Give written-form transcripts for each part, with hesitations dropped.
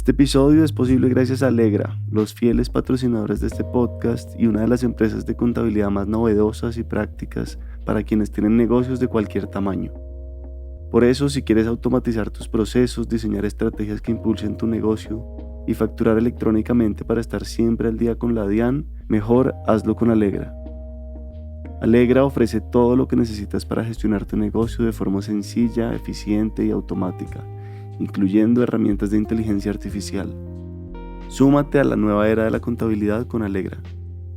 Este episodio es posible gracias a Alegra, los fieles patrocinadores de este podcast y una de las empresas de contabilidad más novedosas y prácticas para quienes tienen negocios de cualquier tamaño. Por eso, si quieres automatizar tus procesos, diseñar estrategias que impulsen tu negocio y facturar electrónicamente para estar siempre al día con la DIAN, mejor hazlo con Alegra. Alegra ofrece todo lo que necesitas para gestionar tu negocio de forma sencilla, eficiente y automática, incluyendo herramientas de inteligencia artificial. Súmate a la nueva era de la contabilidad con Alegra.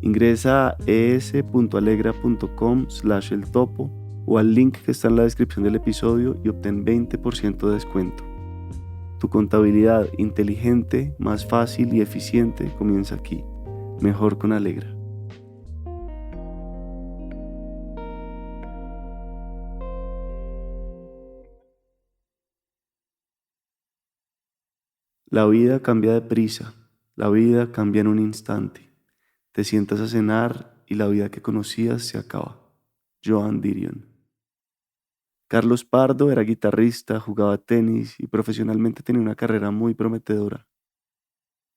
Ingresa a es.alegra.com/eltopo o al link que está en la descripción del episodio y obtén 20% de descuento. Tu contabilidad inteligente, más fácil y eficiente comienza aquí. Mejor con Alegra. La vida cambia deprisa, la vida cambia en un instante. Te sientas a cenar y la vida que conocías se acaba. Joan Didion. Carlos Pardo era guitarrista, jugaba tenis y profesionalmente tenía una carrera muy prometedora.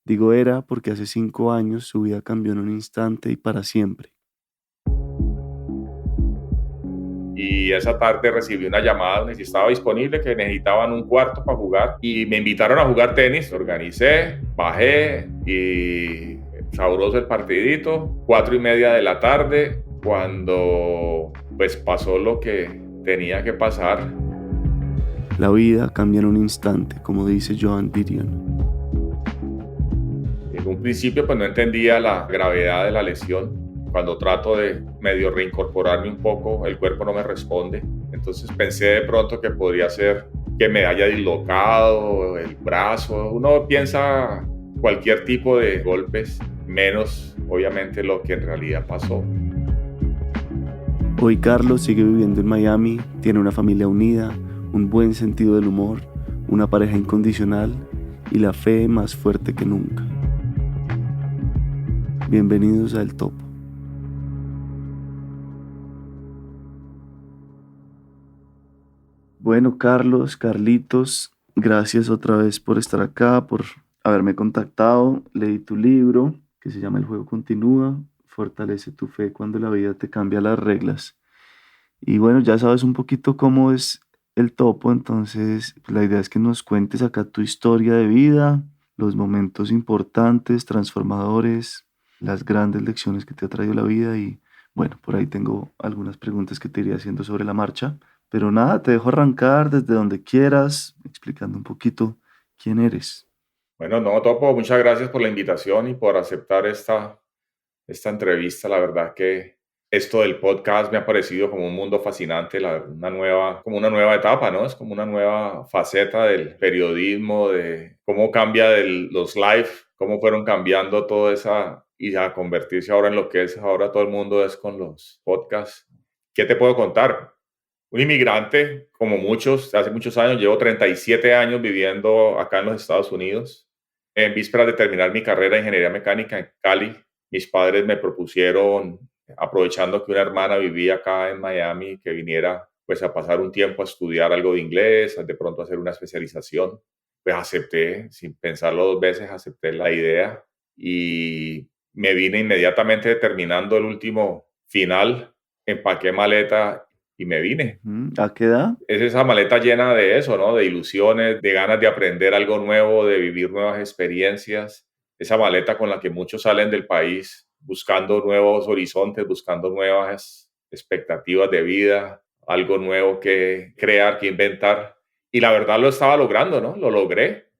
Digo era porque hace 5 años su vida cambió en un instante y para siempre. Y esa tarde recibí una llamada donde si estaba disponible, que necesitaban un cuarto para jugar y me invitaron a jugar tenis. Organicé, bajé y sabroso el partidito. 4:30 de la tarde, cuando pues pasó lo que tenía que pasar. La vida cambia en un instante, como dice Joan Didion. En un principio pues no entendía la gravedad de la lesión. Cuando trato de medio reincorporarme un poco, el cuerpo no me responde. Entonces pensé de pronto que podría ser que me haya dislocado el brazo. Uno piensa cualquier tipo de golpes, menos obviamente lo que en realidad pasó. Hoy Carlos sigue viviendo en Miami, tiene una familia unida, un buen sentido del humor, una pareja incondicional y la fe más fuerte que nunca. Bienvenidos a El Topo. Bueno, Carlitos, gracias otra vez por estar acá, por haberme contactado. Leí tu libro que se llama El juego continúa, fortalece tu fe cuando la vida te cambia las reglas. Y bueno, ya sabes un poquito cómo es el topo, entonces pues, la idea es que nos cuentes acá tu historia de vida, los momentos importantes, transformadores, las grandes lecciones que te ha traído la vida y bueno, por ahí tengo algunas preguntas que te iré haciendo sobre la marcha, pero nada, te dejo arrancar desde donde quieras, explicando un poquito quién eres. Bueno, no, Topo, muchas gracias por la invitación y por aceptar esta entrevista. La verdad que esto del podcast me ha parecido como un mundo fascinante, como una nueva etapa, ¿no? Es como una nueva faceta del periodismo, de cómo cambia los live, cómo fueron cambiando toda esa y a convertirse ahora en lo que es ahora todo el mundo es con los podcasts. ¿Qué te puedo contar? Un inmigrante, como muchos, hace muchos años, llevo 37 años viviendo acá en los Estados Unidos. En vísperas de terminar mi carrera de ingeniería mecánica en Cali, mis padres me propusieron, aprovechando que una hermana vivía acá en Miami, que viniera pues a pasar un tiempo a estudiar algo de inglés, de pronto hacer una especialización. Pues acepté, sin pensarlo 2 veces, acepté la idea y me vine inmediatamente terminando el último final, empaqué maleta y me vine. Ujú. ¿A qué edad? Es esa maleta llena de eso, ¿no? De ilusiones, de ganas de aprender algo nuevo, de vivir nuevas experiencias. Esa maleta con la que muchos salen del país buscando nuevos horizontes, buscando nuevas expectativas de vida, algo nuevo que crear, que inventar. Y la verdad lo estaba logrando, ¿no? Lo logré.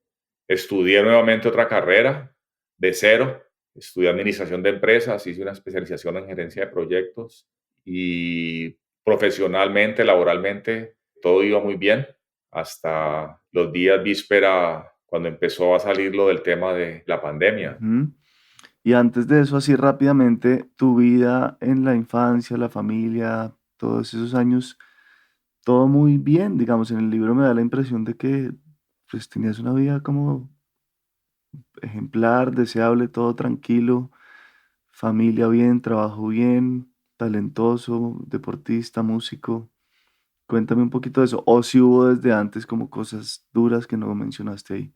Estudié nuevamente otra carrera de cero. Estudié administración de empresas, hice una especialización en gerencia de proyectos y profesionalmente, laboralmente, todo iba muy bien hasta los días víspera cuando empezó a salir lo del tema de la pandemia. Ujú. Y antes de eso, así rápidamente, tu vida en la infancia, la familia, todos esos años, todo muy bien, digamos, en el libro me da la impresión de que pues tenías una vida como ejemplar, deseable, todo tranquilo, familia bien, trabajo bien, talentoso, deportista, músico. Cuéntame un poquito de eso, o si hubo desde antes como cosas duras que no mencionaste ahí.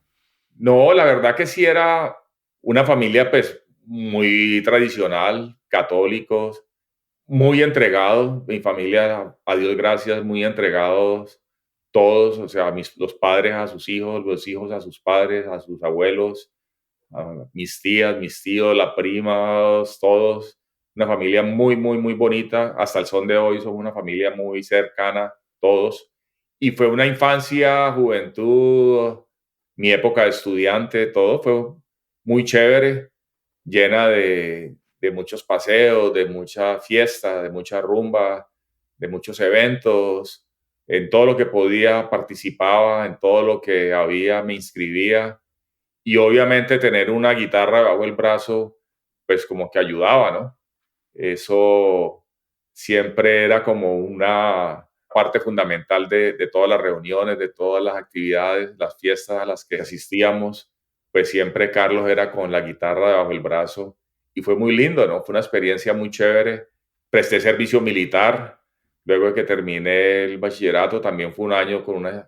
No, la verdad que sí era una familia pues muy tradicional, católicos, muy entregados, mi familia, a Dios gracias, muy entregados todos, o sea, los padres a sus hijos, los hijos a sus padres, a sus abuelos, a mis tías, mis tíos, las primas, todos. Una familia muy, muy, muy bonita. Hasta el son de hoy somos una familia muy cercana, todos. Y fue una infancia, juventud, mi época de estudiante, todo fue muy chévere, llena de muchos paseos, de mucha fiesta, de mucha rumba, de muchos eventos. En todo lo que podía participaba, en todo lo que había me inscribía y obviamente tener una guitarra bajo el brazo, pues como que ayudaba, ¿no? Eso siempre era como una parte fundamental de todas las reuniones, de todas las actividades, las fiestas a las que asistíamos, pues siempre Carlos era con la guitarra debajo del brazo y fue muy lindo, ¿no? Fue una experiencia muy chévere. Presté servicio militar, luego de que terminé el bachillerato, también fue un año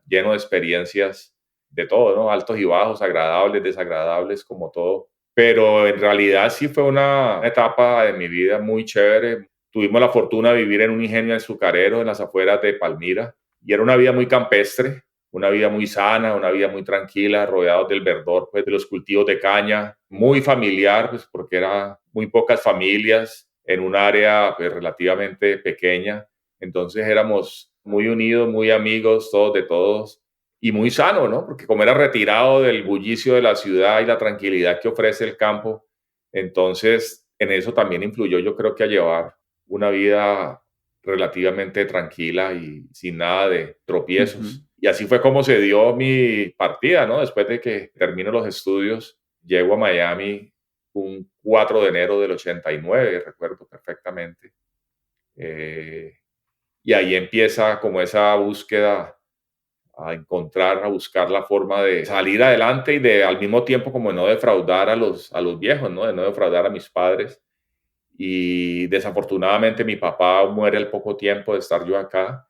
lleno de experiencias de todo, ¿no? Altos y bajos, agradables, desagradables, como todo. Pero en realidad sí fue una etapa de mi vida muy chévere. Tuvimos la fortuna de vivir en un ingenio azucarero en las afueras de Palmira y era una vida muy campestre, una vida muy sana, una vida muy tranquila, rodeados del verdor, pues de los cultivos de caña, muy familiar, pues porque eran muy pocas familias en un área pues, relativamente pequeña. Entonces éramos muy unidos, muy amigos, todos de todos y muy sano, ¿no? Porque como era retirado del bullicio de la ciudad y la tranquilidad que ofrece el campo, entonces en eso también influyó yo creo que a llevar una vida relativamente tranquila y sin nada de Ujú. tropiezos. Y así fue como se dio mi partida, ¿no? Después de que termino los estudios, llego a Miami un 4 de enero del 89, recuerdo perfectamente. Eh, y ahí empieza como esa búsqueda a encontrar, a buscar la forma de salir adelante y de al mismo tiempo como no defraudar a los viejos, ¿no? De no defraudar a mis padres. Y desafortunadamente mi papá muere al poco tiempo de estar yo acá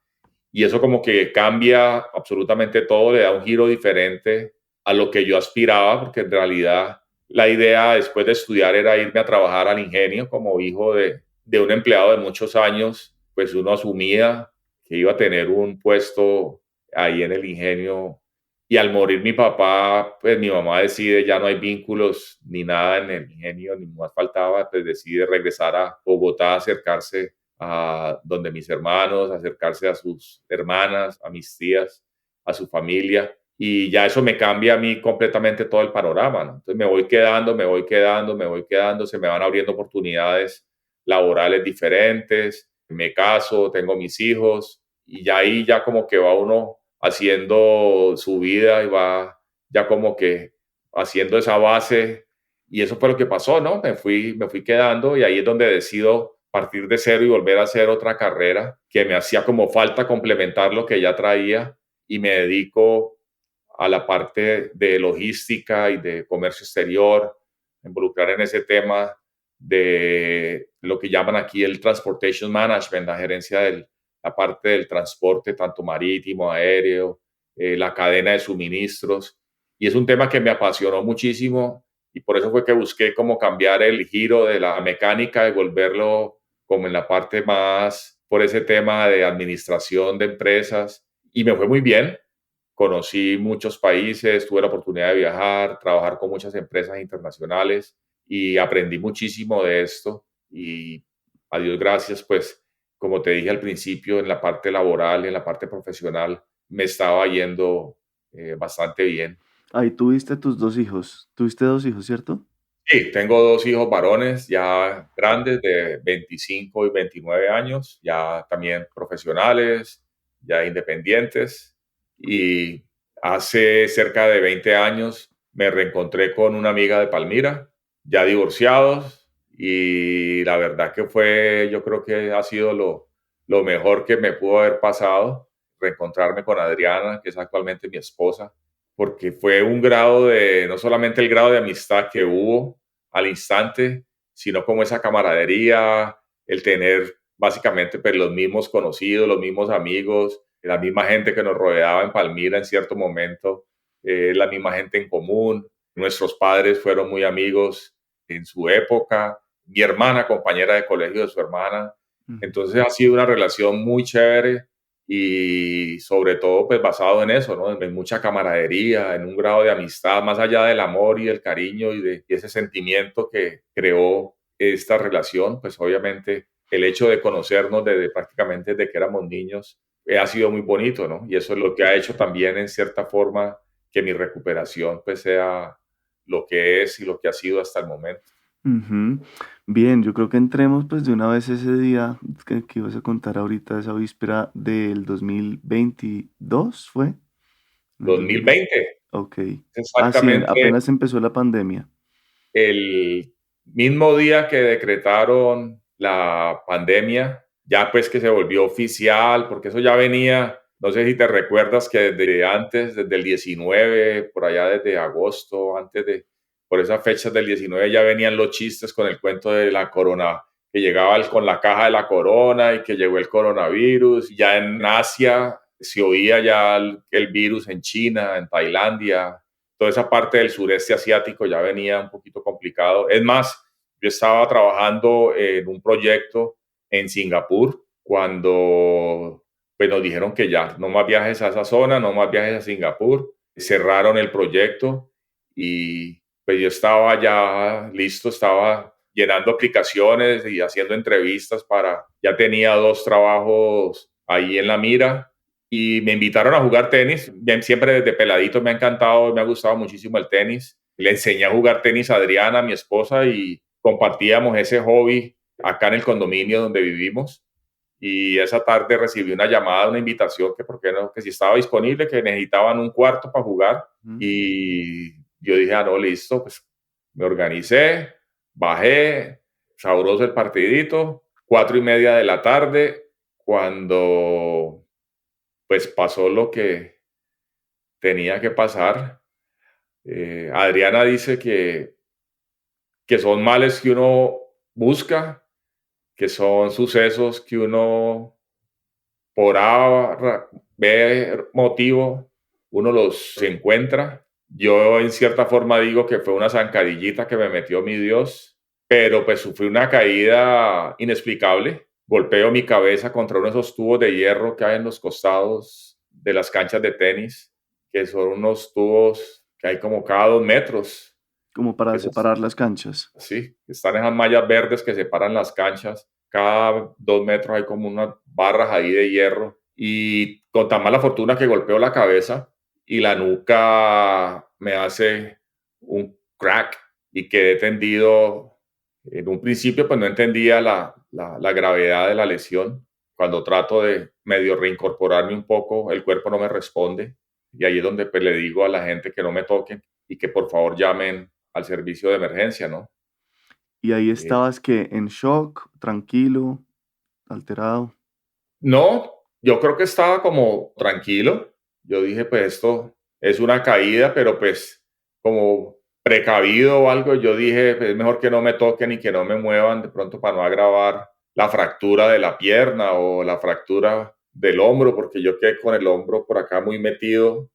y eso como que cambia absolutamente todo, le da un giro diferente a lo que yo aspiraba, porque en realidad la idea después de estudiar era irme a trabajar al ingenio como hijo de un empleado de muchos años, pues uno asumía que iba a tener un puesto ahí en el ingenio y al morir mi papá, pues mi mamá decide, ya no hay vínculos ni nada en el ingenio, ni más faltaba, pues decide regresar a Bogotá, acercarse a donde mis hermanos, acercarse a sus hermanas, a mis tías, a su familia. Y ya eso me cambia a mí completamente todo el panorama, ¿no? Entonces me voy quedando, me voy quedando, me voy quedando, se me van abriendo oportunidades laborales diferentes, me caso, tengo mis hijos y ya ahí ya como que va uno haciendo su vida y va ya como que haciendo esa base y eso fue lo que pasó, ¿no? Me fui quedando y ahí es donde decido partir de cero y volver a hacer otra carrera que me hacía como falta complementar lo que ya traía y me dedico a la parte de logística y de comercio exterior, involucrar en ese tema de lo que llaman aquí el Transportation Management, la gerencia de la parte del transporte, tanto marítimo, aéreo, la cadena de suministros. Y es un tema que me apasionó muchísimo y por eso fue que busqué como cambiar el giro de la mecánica y volverlo como en la parte más por ese tema de administración de empresas. Y me fue muy bien. Conocí muchos países, tuve la oportunidad de viajar, trabajar con muchas empresas internacionales y aprendí muchísimo de esto. Y a Dios gracias, pues, como te dije al principio, en la parte laboral, en la parte profesional, me estaba yendo bastante bien. Ahí tuviste tus dos hijos. Tuviste dos hijos, ¿cierto? Sí, tengo dos hijos varones ya grandes de 25 y 29 años, ya también profesionales, ya independientes. Y hace cerca de 20 años me reencontré con una amiga de Palmira, ya divorciados, y la verdad que fue, yo creo que ha sido lo mejor que me pudo haber pasado, reencontrarme con Adriana, que es actualmente mi esposa porque fue un grado de, no solamente el grado de amistad que hubo al instante, sino como esa camaradería, el tener básicamente pues, los mismos conocidos, los mismos amigos, la misma gente que nos rodeaba en Palmira en cierto momento, la misma gente en común. Nuestros padres fueron muy amigos en su época. Mi hermana, compañera de colegio de su hermana. Ujú. Entonces ha sido una relación muy chévere y sobre todo pues basado en eso, ¿no? En mucha camaradería, en un grado de amistad, más allá del amor y del cariño y ese sentimiento que creó esta relación, pues obviamente el hecho de conocernos desde prácticamente desde que éramos niños ha sido muy bonito, ¿no? Y eso es lo que ha hecho también en cierta forma que mi recuperación pues sea lo que es y lo que ha sido hasta el momento. Ujú. Bien, yo creo que entremos pues de una vez ese día que ibas a contar ahorita, esa víspera del 2022, ¿fue? En el 2020. 2020, Ok. Ah, sí, exactamente apenas empezó la pandemia. el mismo día que decretaron la pandemia, ya pues que se volvió oficial, porque eso ya venía, no sé si te recuerdas que desde antes, desde el 19, por allá desde agosto, por esas fechas del 19 ya venían los chistes con el cuento de la corona, que llegaba con la caja de la corona y que llegó el coronavirus. Ya en Asia se oía ya el virus en China, en Tailandia, toda esa parte del sureste asiático ya venía un poquito complicado. Es más, yo estaba trabajando en un proyecto en Singapur cuando pues, nos dijeron que ya, no más viajes a esa zona, no más viajes a Singapur. Cerraron el proyecto y pues yo estaba ya listo, estaba llenando aplicaciones y haciendo entrevistas ya tenía 2 trabajos ahí en la mira y me invitaron a jugar tenis. Siempre desde peladito me ha encantado, me ha gustado muchísimo el tenis. Le enseñé a jugar tenis a Adriana, mi esposa, y compartíamos ese hobby acá en el condominio donde vivimos. Y esa tarde recibí una llamada, una invitación, que por qué no, que si estaba disponible, que necesitaban un cuarto para jugar. Ujú. Y yo dije, ah, no, listo, pues me organicé, bajé, sabroso el partidito, 4:30 de la tarde, cuando pues pasó lo que tenía que pasar. Adriana dice que son males que uno busca, que son sucesos que uno por A, B motivo, uno los encuentra. Yo en cierta forma digo que fue una zancadillita que me metió mi Dios, pero pues sufrí una caída inexplicable. Golpeo mi cabeza contra uno de esos tubos de hierro que hay en los costados de las canchas de tenis, que son unos tubos que hay como cada 2 metros. Como para Esos, separar las canchas. sí, están esas mallas verdes que separan las canchas. Cada 2 metros hay como unas barras ahí de hierro. Y con tan mala fortuna que golpeo la cabeza y la nuca me hace un crack y quedé tendido. En un principio, pues no entendía la gravedad de la lesión. Cuando trato de medio reincorporarme un poco, el cuerpo no me responde. Y ahí es donde pues, le digo a la gente que no me toquen y que por favor llamen al servicio de emergencia, ¿no? Y ahí Eh, estabas que en shock, tranquilo, alterado. no, yo creo que estaba como tranquilo. Yo dije, pues esto es una caída, pero pues como precavido o algo, yo dije, pues, es mejor que no me toquen y que no me muevan de pronto para no agravar la fractura de la pierna o la fractura del hombro, porque yo quedé con el hombro por acá muy metido.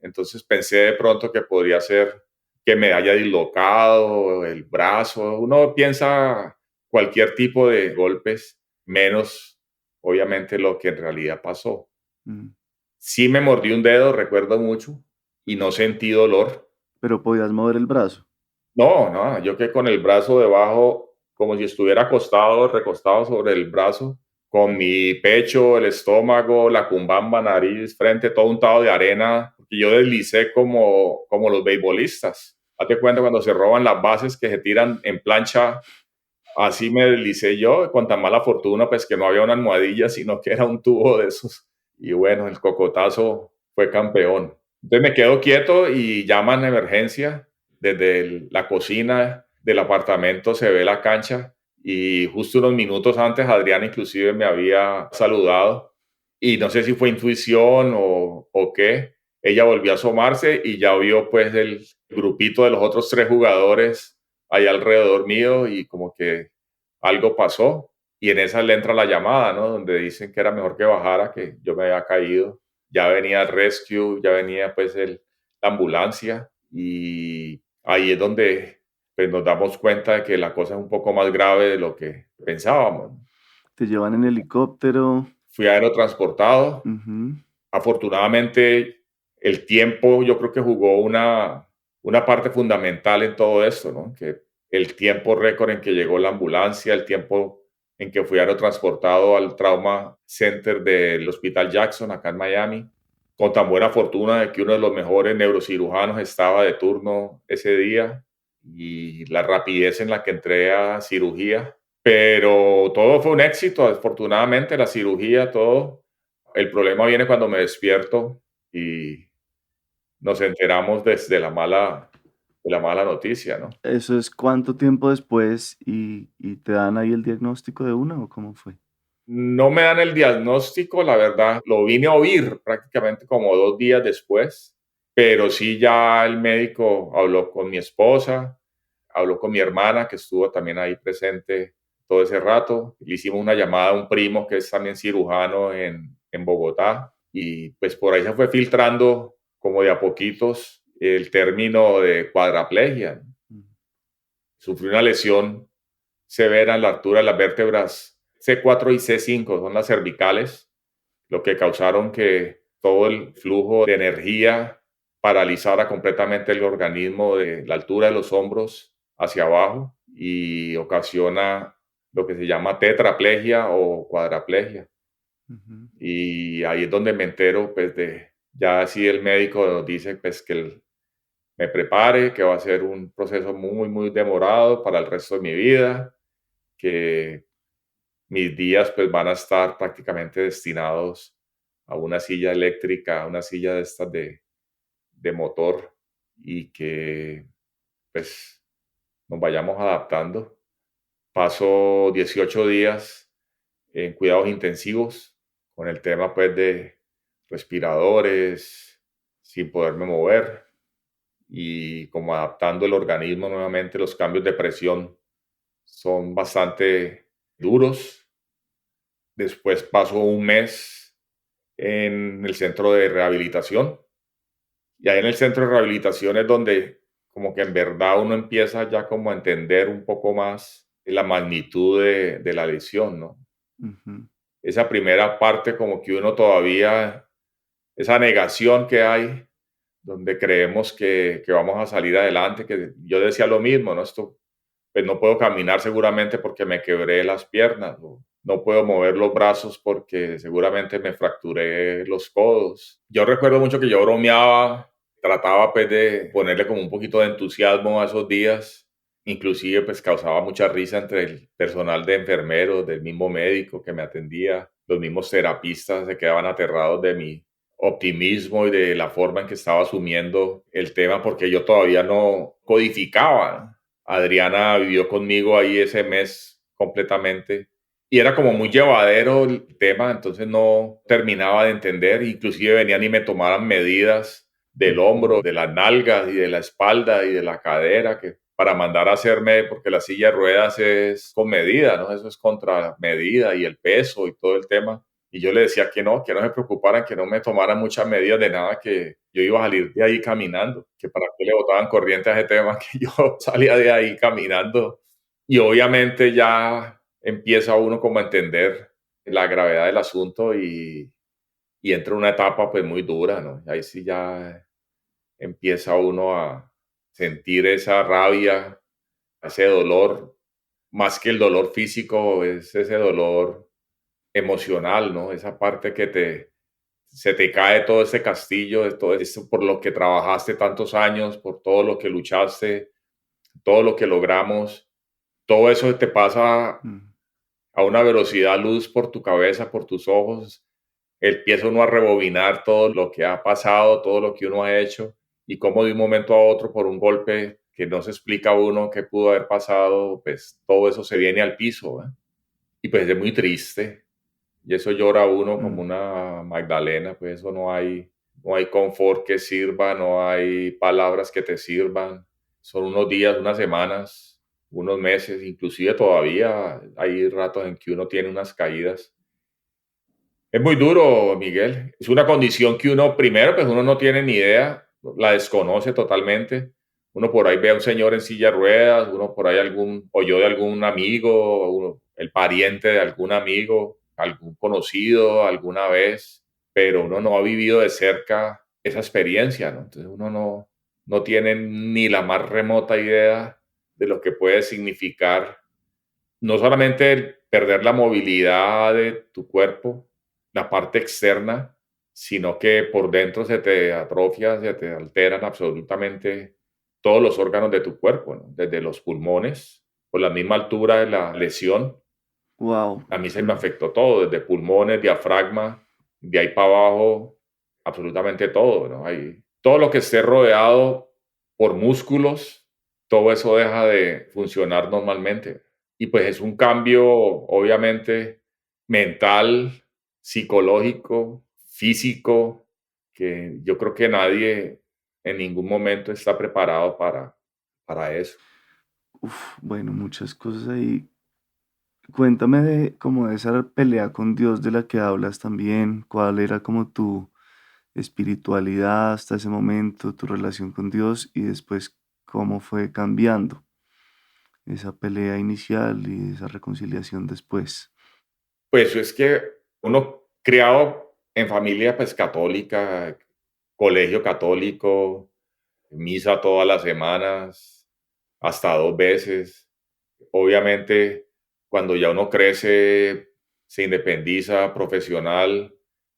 Entonces pensé de pronto que podría ser que me haya dislocado el brazo. Uno piensa cualquier tipo de golpes, menos obviamente lo que en realidad pasó. Mm. Sí me mordí un dedo, recuerdo mucho, y no sentí dolor. Pero podías mover el brazo. No, no, yo quedé con el brazo debajo, como si estuviera acostado, recostado sobre el brazo, con mi pecho, el estómago, la cumbamba, nariz, frente, todo untado de arena, y yo deslicé como los beisbolistas. Hazte cuenta cuando se roban las bases que se tiran en plancha, así me deslicé yo, con tan mala fortuna, pues que no había una almohadilla, sino que era un tubo de esos. Y bueno, el cocotazo fue campeón. Entonces me quedo quieto y llaman a emergencia. Desde la cocina del apartamento se ve la cancha y justo unos minutos antes Adriana inclusive me había saludado y no sé si fue intuición o qué. Ella volvió a asomarse y ya vio pues el grupito de los otros 3 jugadores ahí alrededor mío y como que algo pasó y en esa le entra la llamada, ¿no? Donde dicen que era mejor que bajara, que yo me había caído. Ya venía el rescue, ya venía pues la ambulancia y ahí es donde pues, nos damos cuenta de que la cosa es un poco más grave de lo que pensábamos. Te llevan en helicóptero. Fui aerotransportado. Ujú. Afortunadamente, el tiempo yo creo que jugó una parte fundamental en todo esto, ¿no? Que el tiempo récord en que llegó la ambulancia, el tiempo en que fui aerotransportado al Trauma Center del Hospital Jackson, acá en Miami, con tan buena fortuna de que uno de los mejores neurocirujanos estaba de turno ese día y la rapidez en la que entré a cirugía. Pero todo fue un éxito, afortunadamente, la cirugía, todo. El problema viene cuando me despierto y nos enteramos de la mala noticia, ¿no? ¿Eso es cuánto tiempo después y te dan ahí el diagnóstico de una o cómo fue? No me dan el diagnóstico, la verdad, lo vine a oír prácticamente como 2 días después, pero sí ya el médico habló con mi esposa, habló con mi hermana, que estuvo también ahí presente todo ese rato. Le hicimos una llamada a un primo que es también cirujano en Bogotá y pues por ahí se fue filtrando como de a poquitos el término de cuadraplegia. Mm. Sufrí una lesión severa en la altura de las vértebras C4 y C5, son las cervicales, lo que causaron que todo el flujo de energía paralizara completamente el organismo de la altura de los hombros hacia abajo y ocasiona lo que se llama tetraplegia o cuadraplegia. Ujú. Y ahí es donde me entero, pues, ya así el médico nos dice, pues, que me prepare, que va a ser un proceso muy, muy demorado para el resto de mi vida, que mis días pues van a estar prácticamente destinados a una silla eléctrica, a una silla de estas de motor y que pues nos vayamos adaptando. Paso 18 días en cuidados intensivos con el tema pues de respiradores, sin poderme mover y como adaptando el organismo nuevamente. Los cambios de presión son bastante duros. Después paso un mes en el centro de rehabilitación. Y ahí en el centro de rehabilitación es donde como que en verdad uno empieza ya como a entender un poco más la magnitud de la lesión, ¿no? Ujú. Esa primera parte como que uno todavía, esa negación que hay, donde creemos que vamos a salir adelante, que yo decía lo mismo, ¿no? Esto, pues no puedo caminar seguramente porque me quebré las piernas, no puedo mover los brazos porque seguramente me fracturé los codos. Yo recuerdo mucho que yo bromeaba, trataba pues de ponerle como un poquito de entusiasmo a esos días, inclusive pues causaba mucha risa entre el personal de enfermeros, del mismo médico que me atendía, los mismos terapistas se quedaban aterrados de mi optimismo y de la forma en que estaba asumiendo el tema porque yo todavía no codificaba. Adriana vivió conmigo ahí ese mes completamente y era como muy llevadero el tema, entonces no terminaba de entender, inclusive venían y me tomaran medidas del Ujú. hombro, de las nalgas y de la espalda y de la cadera, que para mandar a hacerme, porque la silla de ruedas es con medida, ¿no? Eso es contra medida y el peso y todo el tema. Y yo le decía que no se preocuparan, que no me tomaran muchas medidas de nada, que yo iba a salir de ahí caminando, que para qué le botaban corriente a ese tema, que yo salía de ahí caminando. Y obviamente ya empieza uno como a entender la gravedad del asunto y entra una etapa pues muy dura, ¿no? Ahí sí ya empieza uno a sentir esa rabia, ese dolor, más que el dolor físico, es ese dolor emocional, ¿no? Esa parte que se te cae todo ese castillo, de todo eso por lo que trabajaste tantos años, por todo lo que luchaste, todo lo que logramos, todo eso te pasa Mm. a una velocidad luz por tu cabeza, por tus ojos, empieza uno a rebobinar todo lo que ha pasado, todo lo que uno ha hecho y cómo de un momento a otro por un golpe que no se explica a uno qué pudo haber pasado, pues todo eso se viene al piso, ¿eh? Y pues es muy triste. Y eso llora uno como Mm. una Magdalena, pues eso no hay confort que sirva, no hay palabras que te sirvan. Son unos días, unas semanas, unos meses, inclusive todavía hay ratos en que uno tiene unas caídas. Es muy duro, Miguel. Es una condición que uno, primero, pues uno no tiene ni idea, la desconoce totalmente. Uno por ahí ve a un señor en silla de ruedas, uno por ahí oyó de algún amigo, el pariente de algún amigo, algún conocido alguna vez, pero uno no ha vivido de cerca esa experiencia, ¿no? Entonces uno no tiene ni la más remota idea de lo que puede significar no solamente el perder la movilidad de tu cuerpo, la parte externa, sino que por dentro se te atrofia, se te alteran absolutamente todos los órganos de tu cuerpo, ¿no? Desde los pulmones, por la misma altura de la lesión, Wow. a mí se me afectó todo, desde pulmones, diafragma, de ahí para abajo, absolutamente todo, ¿no? Todo lo que esté rodeado por músculos, todo eso deja de funcionar normalmente. Y pues es un cambio, obviamente, mental, psicológico, físico, que yo creo que nadie en ningún momento está preparado para eso. Uf, bueno, muchas cosas ahí. Cuéntame de como de esa pelea con Dios de la que hablas también, cuál era como tu espiritualidad hasta ese momento, tu relación con Dios y después cómo fue cambiando esa pelea inicial y esa reconciliación después. Pues es que uno criado en familia pues católica, colegio católico, misa todas las semanas, hasta 2 veces. Obviamente, cuando ya uno crece, se independiza, profesional,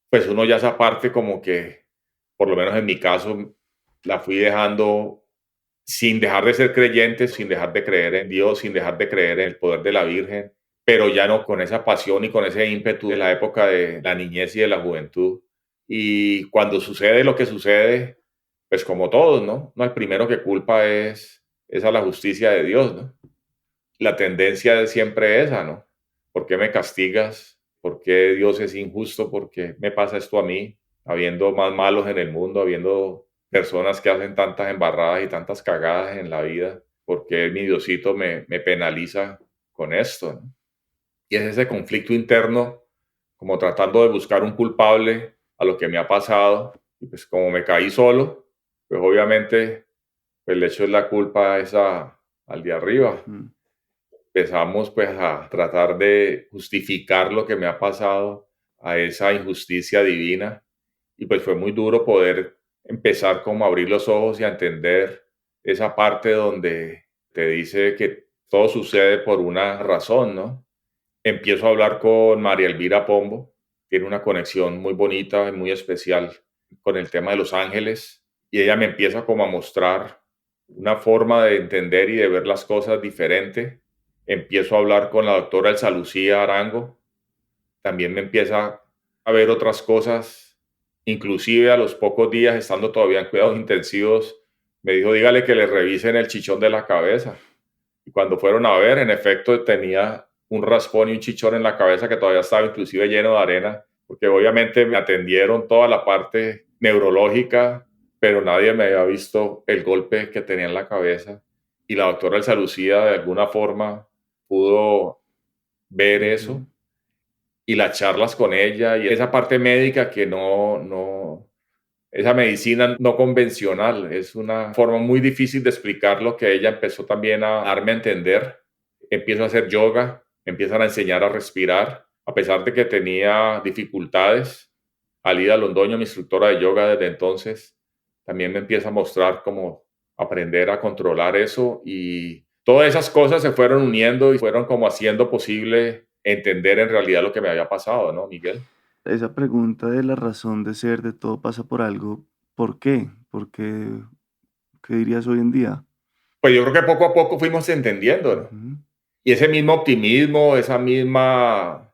pues uno ya esa parte como que, por lo menos en mi caso, la fui dejando sin dejar de ser creyente, sin dejar de creer en Dios, sin dejar de creer en el poder de la Virgen, pero ya no con esa pasión y con ese ímpetu de la época de la niñez y de la juventud. Y cuando sucede lo que sucede, pues como todos, ¿no? No, el primero que culpa es a la justicia de Dios, ¿no? La tendencia es siempre esa, ¿no? ¿Por qué me castigas? ¿Por qué Dios es injusto? ¿Por qué me pasa esto a mí? Habiendo más malos en el mundo, habiendo personas que hacen tantas embarradas y tantas cagadas en la vida, ¿por qué mi Diosito me penaliza con esto? ¿No? Y es ese conflicto interno, como tratando de buscar un culpable a lo que me ha pasado. Y pues como me caí solo, pues obviamente pues le echo la culpa al de arriba. Mm. Empezamos pues a tratar de justificar lo que me ha pasado a esa injusticia divina y pues fue muy duro poder empezar como a abrir los ojos y a entender esa parte donde te dice que todo sucede por una razón, ¿no? Empiezo a hablar con María Elvira Pombo, tiene una conexión muy bonita y muy especial con el tema de los ángeles y ella me empieza como a mostrar una forma de entender y de ver las cosas diferente. Empiezo a hablar con la doctora Elsa Lucía Arango, también me empieza a ver otras cosas, inclusive a los pocos días, estando todavía en cuidados intensivos, me dijo, dígale que le revisen el chichón de la cabeza. Y cuando fueron a ver, en efecto, tenía un raspón y un chichón en la cabeza que todavía estaba inclusive lleno de arena, porque obviamente me atendieron toda la parte neurológica, pero nadie me había visto el golpe que tenía en la cabeza. Y la doctora Elsa Lucía de alguna forma pudo ver eso Ujú. y las charlas con ella y esa parte médica que esa medicina no convencional, es una forma muy difícil de explicar lo que ella empezó también a darme a entender. Empiezo a hacer yoga, me empiezan a enseñar a respirar, a pesar de que tenía dificultades. Alida Londoño, mi instructora de yoga desde entonces, también me empieza a mostrar cómo aprender a controlar eso y todas esas cosas se fueron uniendo y fueron como haciendo posible entender en realidad lo que me había pasado, ¿no, Miguel? Esa pregunta de la razón de ser, de todo pasa por algo, ¿por qué? ¿Por qué? ¿Qué dirías hoy en día? Pues yo creo que poco a poco fuimos entendiendo, ¿no? Ujú. Y ese mismo optimismo, esa misma,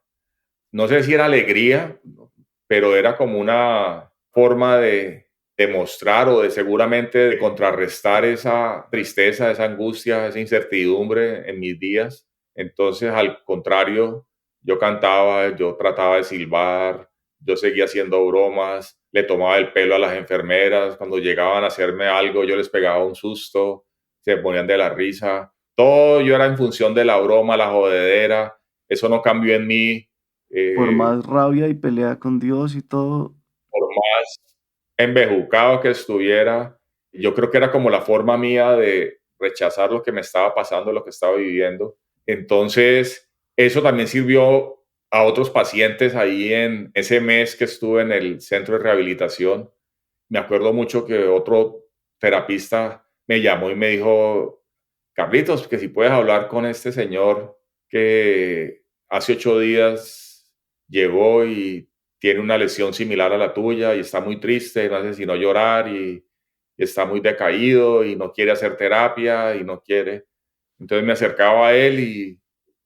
no sé si era alegría, ¿no? Pero era como una forma de demostrar o de seguramente de contrarrestar esa tristeza, esa angustia, esa incertidumbre en mis días. Entonces, al contrario, yo cantaba, yo trataba de silbar, yo seguía haciendo bromas, le tomaba el pelo a las enfermeras, cuando llegaban a hacerme algo, yo les pegaba un susto, se ponían de la risa. Todo yo era en función de la broma, la jodedera, eso no cambió en mí. Por eh, más rabia y pelea con Dios y todo. por más embejucado que estuviera, Yo creo que era como la forma mía de rechazar lo que me estaba pasando, lo que estaba viviendo. Entonces, eso también sirvió a otros pacientes ahí en ese mes que estuve en el centro de rehabilitación. Me acuerdo mucho que otro terapista me llamó y me dijo, Carlitos, que si puedes hablar con este señor que hace 8 días llegó y tiene una lesión similar a la tuya y está muy triste, no hace sino llorar y está muy decaído y no quiere hacer terapia y no quiere. Entonces me acercaba a él y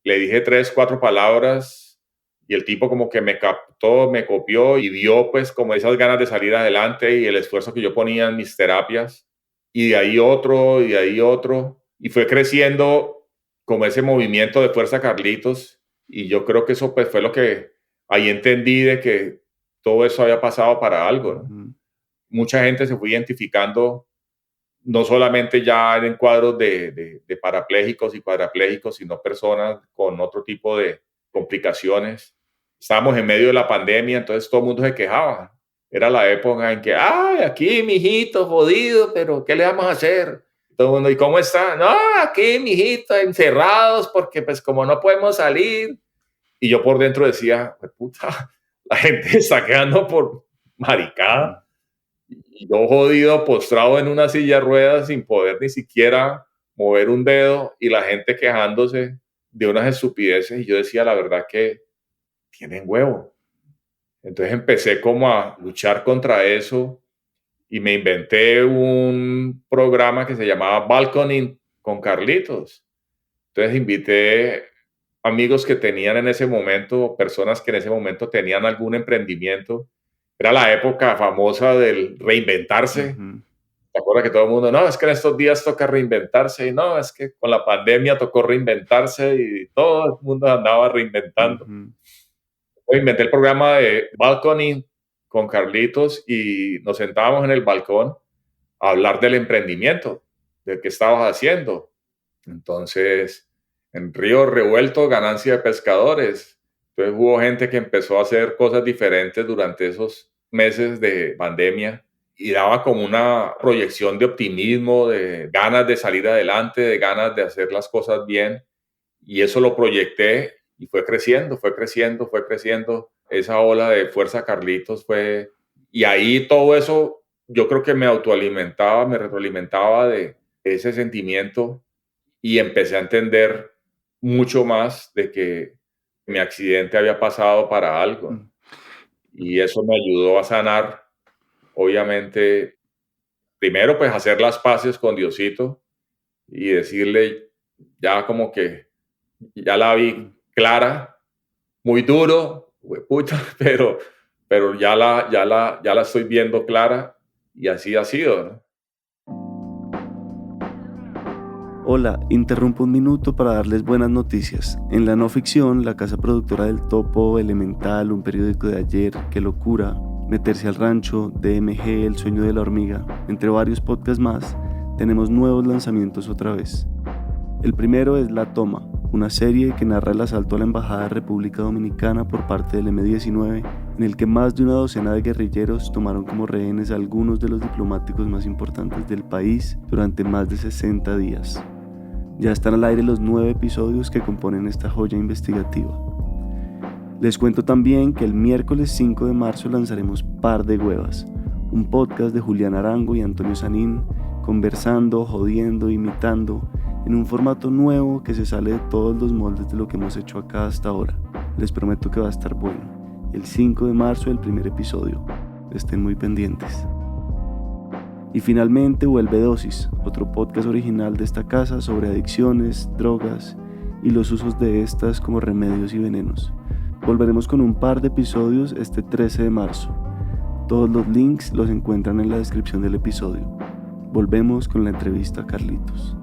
le dije 3, 4 palabras y el tipo como que me captó, me copió y vio pues como esas ganas de salir adelante y el esfuerzo que yo ponía en mis terapias y de ahí otro y de ahí otro y fue creciendo como ese movimiento de Fuerza Carlitos y yo creo que eso pues fue lo que ahí entendí de que todo eso había pasado para algo, ¿no? Ujú. Mucha gente se fue identificando no solamente ya en cuadros de parapléjicos y cuadraplégicos, sino personas con otro tipo de complicaciones. Estábamos en medio de la pandemia, entonces todo el mundo se quejaba. Era la época en que, ay, aquí, mijito, jodido, pero ¿qué le vamos a hacer? Todo el mundo, ¿y cómo está? No, aquí, mijito, encerrados, porque pues como no podemos salir. Y yo por dentro decía, puta, la gente está quedando por Mm. maricada. Y yo jodido, postrado en una silla de ruedas sin poder ni siquiera mover un dedo y la gente quejándose de unas estupideces y yo decía la verdad que tienen huevo. Entonces empecé como a luchar contra eso y me inventé un programa que se llamaba Balconing con Carlitos. Entonces invité amigos que tenían en ese momento, personas que en ese momento tenían algún emprendimiento. Era la época famosa del reinventarse. Ujú. ¿Te acuerdas que todo el mundo, no, es que en estos días toca reinventarse? Y no, es que con la pandemia tocó reinventarse y todo el mundo andaba reinventando. Ujú. Yo inventé el programa de Balcony con Carlitos y nos sentábamos en el balcón a hablar del emprendimiento, de qué estabas haciendo. Entonces, en Río Revuelto, ganancia de pescadores. Entonces hubo gente que empezó a hacer cosas diferentes durante esos meses de pandemia y daba como una proyección de optimismo, de ganas de salir adelante, de ganas de hacer las cosas bien. Y eso lo proyecté y fue creciendo, fue creciendo, fue creciendo. Esa ola de Fuerza Carlitos fue... Y ahí todo eso yo creo que me autoalimentaba, me retroalimentaba de ese sentimiento y empecé a entender mucho más de que mi accidente había pasado para algo. Mm. Y eso me ayudó a sanar, obviamente, primero pues hacer las paces con Diosito y decirle ya como que ya la vi clara, muy duro, huepucha, pero ya la estoy viendo clara y así ha sido, ¿no? Hola, interrumpo un minuto para darles buenas noticias. En la no ficción, la casa productora del Topo, Elemental, Un periódico de ayer, Qué locura, Meterse al rancho, DMG, El sueño de la hormiga, entre varios podcasts más, tenemos nuevos lanzamientos otra vez. El primero es La Toma, una serie que narra el asalto a la Embajada de República Dominicana por parte del M-19, en el que más de una docena de guerrilleros tomaron como rehenes a algunos de los diplomáticos más importantes del país durante más de 60 días. Ya están al aire los 9 episodios que componen esta joya investigativa. Les cuento también que el miércoles 5 de marzo lanzaremos Par de Huevas, un podcast de Julián Arango y Antonio Sanín, conversando, jodiendo, imitando, en un formato nuevo que se sale de todos los moldes de lo que hemos hecho acá hasta ahora. Les prometo que va a estar bueno. El 5 de marzo el primer episodio. Estén muy pendientes. Y finalmente vuelve Dosis, otro podcast original de esta casa sobre adicciones, drogas y los usos de estas como remedios y venenos. Volveremos con un par de episodios este 13 de marzo. Todos los links los encuentran en la descripción del episodio. Volvemos con la entrevista a Carlitos.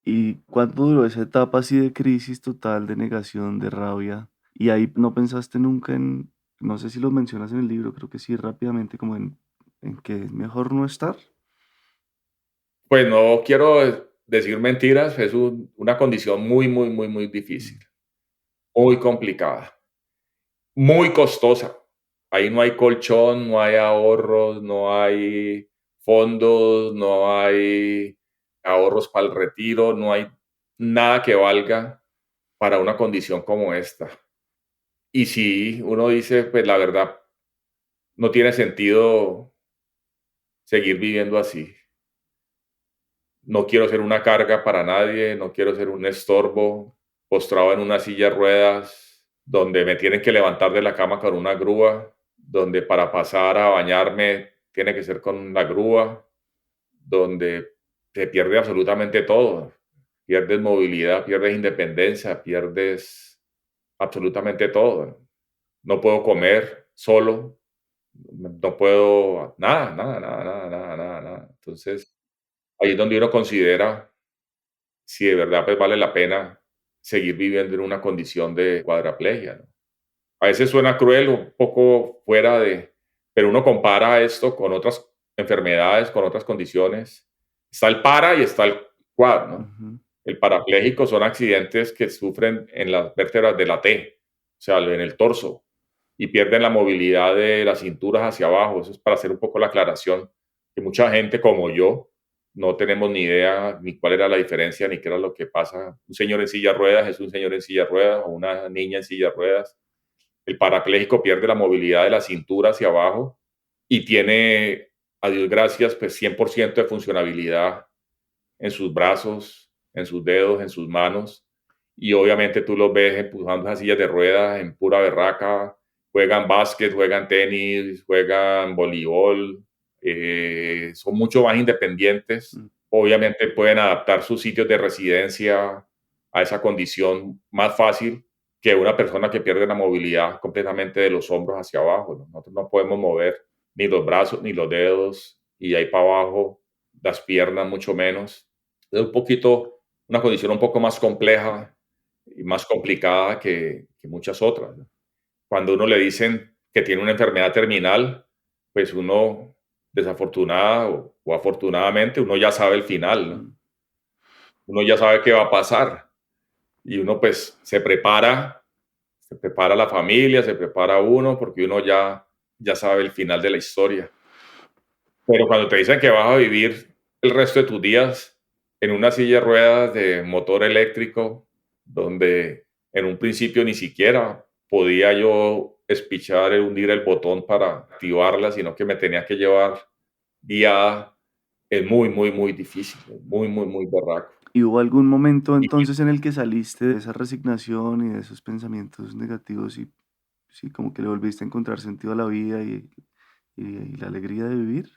¿Y cuánto duró esa etapa así de crisis total, de negación, de rabia? Y ahí no pensaste nunca en, no sé si lo mencionas en el libro, creo que sí, rápidamente, como en que es mejor no estar. Pues no quiero decir mentiras, es una condición muy, muy, muy, muy difícil, muy complicada, muy costosa. Ahí no hay colchón, no hay ahorros, no hay fondos, no hay ahorros para el retiro, no hay nada que valga para una condición como esta. Y si uno dice, pues la verdad, no tiene sentido seguir viviendo así. No quiero ser una carga para nadie, no quiero ser un estorbo, postrado en una silla de ruedas, donde me tienen que levantar de la cama con una grúa, donde para pasar a bañarme tiene que ser con la grúa, donde se pierde absolutamente todo. Pierdes movilidad, pierdes independencia, pierdes absolutamente todo. No puedo comer solo, no puedo, nada, nada, nada, nada, nada, nada, nada. Entonces, ahí es donde uno considera si de verdad pues vale la pena seguir viviendo en una condición de cuadraplegia, ¿no? A veces suena cruel, un poco fuera de, pero uno compara esto con otras enfermedades, con otras condiciones. Está el para y está el cuad, ¿no? Ujú. El parapléjico son accidentes que sufren en las vértebras de la T, o sea, en el torso, y pierden la movilidad de las cinturas hacia abajo. Eso es para hacer un poco la aclaración, que mucha gente como yo no tenemos ni idea ni cuál era la diferencia ni qué era lo que pasa. Un señor en silla de ruedas es un señor en silla de ruedas o una niña en silla de ruedas. El parapléjico pierde la movilidad de la cintura hacia abajo y tiene, a Dios gracias, pues 100% de funcionabilidad en sus brazos, en sus dedos, en sus manos. Y obviamente tú los ves empujando esas sillas de ruedas en pura berraca. Juegan básquet, juegan tenis, juegan voleibol. Son mucho más independientes. Mm. Obviamente pueden adaptar sus sitios de residencia a esa condición más fácil que una persona que pierde la movilidad completamente de los hombros hacia abajo, ¿no? Nosotros no podemos mover ni los brazos ni los dedos y ahí para abajo las piernas mucho menos. Es un poquito, una condición un poco más compleja y más complicada que muchas otras, ¿no? Cuando uno le dicen que tiene una enfermedad terminal, pues uno, desafortunada o afortunadamente, uno ya sabe el final, ¿no? Mm. Uno ya sabe qué va a pasar y uno pues se prepara la familia, se prepara uno porque uno ya sabe el final de la historia. Pero cuando te dicen que vas a vivir el resto de tus días en una silla de ruedas de motor eléctrico, donde en un principio ni siquiera podía yo espichar, hundir el botón para activarla, sino que me tenía que llevar guiada, es muy, muy, muy difícil, muy, muy, muy berraco. ¿Y hubo algún momento Y entonces en el que saliste de esa resignación y de esos pensamientos negativos y sí, como que le volviste a encontrar sentido a la vida y la alegría de vivir?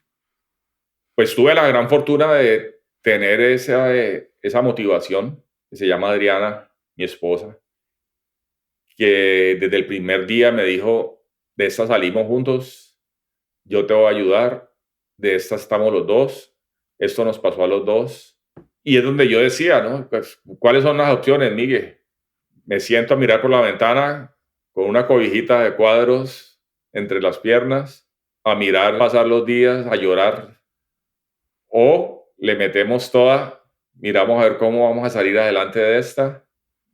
pues tuve la gran fortuna de tener esa motivación, que se llama Adriana, mi esposa, que desde el primer día me dijo, de esta salimos juntos, yo te voy a ayudar, de esta estamos los dos, esto nos pasó a los dos. Y es donde yo decía, ¿no? Pues, ¿cuáles son las opciones, Miguel? Me siento a mirar por la ventana con una cobijita de cuadros entre las piernas, a mirar pasar los días, a llorar, o le metemos toda, miramos a ver cómo vamos a salir adelante de esta,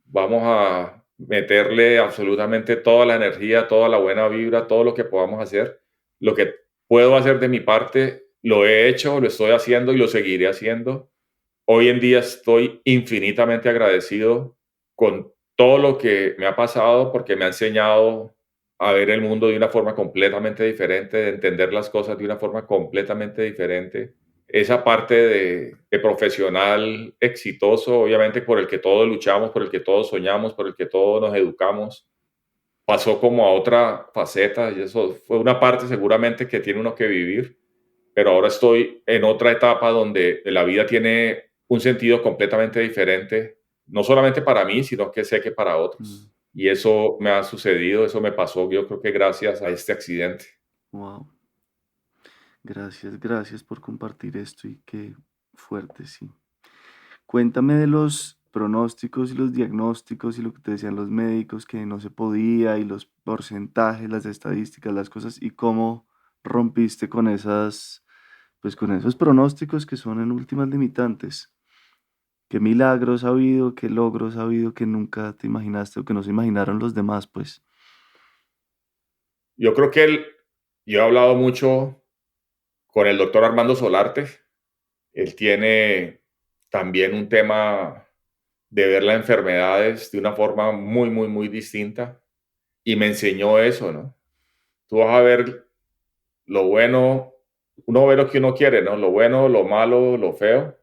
vamos a meterle absolutamente toda la energía, toda la buena vibra, todo lo que podamos hacer. Lo que puedo hacer de mi parte, lo he hecho, lo estoy haciendo y lo seguiré haciendo. Hoy en día estoy infinitamente agradecido con todo lo que me ha pasado porque me ha enseñado a ver el mundo de una forma completamente diferente, de entender las cosas de una forma completamente diferente. Esa parte de profesional exitoso, obviamente por el que todos luchamos, por el que todos soñamos, por el que todos nos educamos, pasó como a otra faceta y eso fue una parte seguramente que tiene uno que vivir, pero ahora estoy en otra etapa donde la vida tiene un sentido completamente diferente, no solamente para mí, sino que sé que para otros. Y eso me ha sucedido, eso me pasó, yo creo que gracias a este accidente. Wow. Gracias, gracias por compartir esto y qué fuerte, sí. Cuéntame de los pronósticos y los diagnósticos y lo que te decían los médicos que no se podía y los porcentajes, las estadísticas, las cosas y cómo rompiste con esas, pues con esos pronósticos que son en últimas limitantes. ¿Qué milagros ha habido? ¿Qué logros ha habido que nunca te imaginaste o que no se imaginaron los demás, pues? Yo creo que Yo he hablado mucho con el doctor Armando Solarte. Él tiene también un tema de ver las enfermedades de una forma muy, muy, muy distinta y me enseñó eso, ¿no? Tú vas a ver lo bueno, uno ve lo que uno quiere, ¿no? Lo bueno, lo malo, lo feo.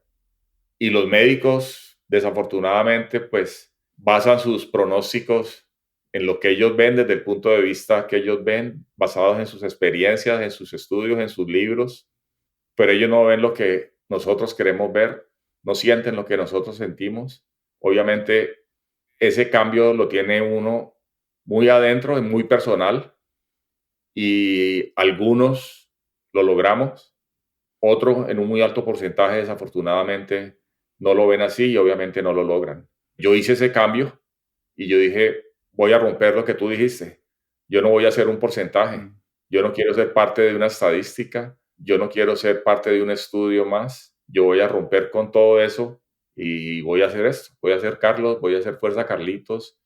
Y los médicos, desafortunadamente, pues basan sus pronósticos en lo que ellos ven desde el punto de vista que ellos ven, basados en sus experiencias, en sus estudios, en sus libros, pero ellos no ven lo que nosotros queremos ver, no sienten lo que nosotros sentimos. Obviamente, ese cambio lo tiene uno muy adentro, es muy personal y algunos lo logramos, otros en un muy alto porcentaje desafortunadamente no lo ven así y obviamente no lo logran. Yo hice ese cambio y yo dije, voy a romper lo que tú dijiste. Yo no voy a ser un porcentaje. Yo no quiero ser parte de una estadística. Yo no quiero ser parte de un estudio más. Yo voy a romper con todo eso y voy a hacer esto. Voy a hacer Carlos, voy a hacer Fuerza Carlitos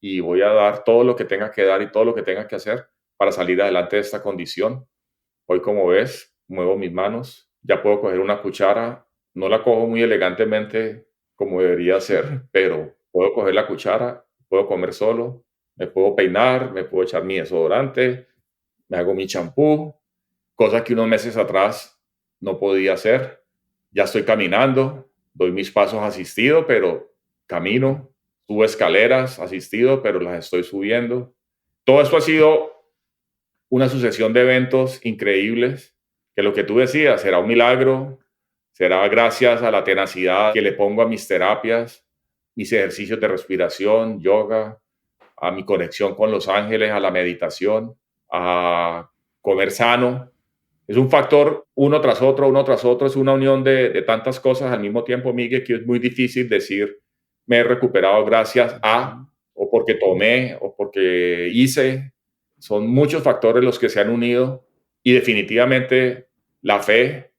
y voy a dar todo lo que tenga que dar y todo lo que tenga que hacer para salir adelante de esta condición. Hoy, como ves, muevo mis manos, ya puedo coger una cuchara, no la cojo muy elegantemente como debería ser, pero puedo coger la cuchara, puedo comer solo, me puedo peinar, me puedo echar mi desodorante, me hago mi champú, cosa que unos meses atrás no podía hacer. Ya estoy caminando, doy mis pasos asistido, pero camino, subo escaleras asistido, pero las estoy subiendo. Todo esto ha sido una sucesión de eventos increíbles, que lo que tú decías será un milagro, será gracias a la tenacidad que le pongo a mis terapias, mis ejercicios de respiración, yoga, a mi conexión con los ángeles, a la meditación, a comer sano. Es un factor uno tras otro, es una unión de tantas cosas al mismo tiempo, Miguel, que es muy difícil decir me he recuperado gracias a, o porque tomé, o porque hice. Son muchos factores los que se han unido y definitivamente la fe